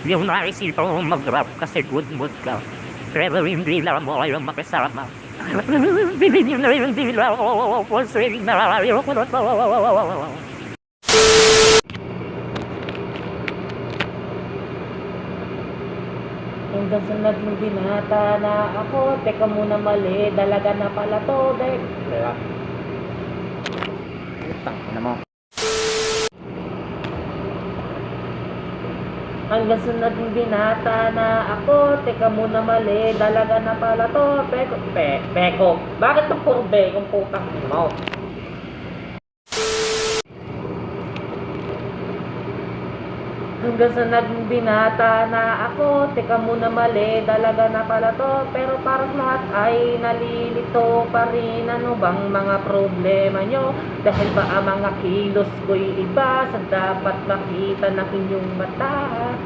Yung naisip mo mag-rap kasi good mood ka. Pero hindi lang mo yung makasama. Bilhin nyo na rin hindi lang ako swing na ayoko na to. Hanggang sa naging binata na ako, teka muna mali, dalaga na pala to, dek. Kaya, utang na mo. Hanggang sa naging binata na ako, teka muna mali, dalaga na pala to, peko. Bakit to puro bekong putang mo? Hanggang sa naging binata na ako, teka muna mali, dalaga na pala to. Pero parang lahat ay nalilito pa rin. Ano bang mga problema nyo? Dahil ba ang mga kilos ko'y iba sa dapat makita ng inyong mata?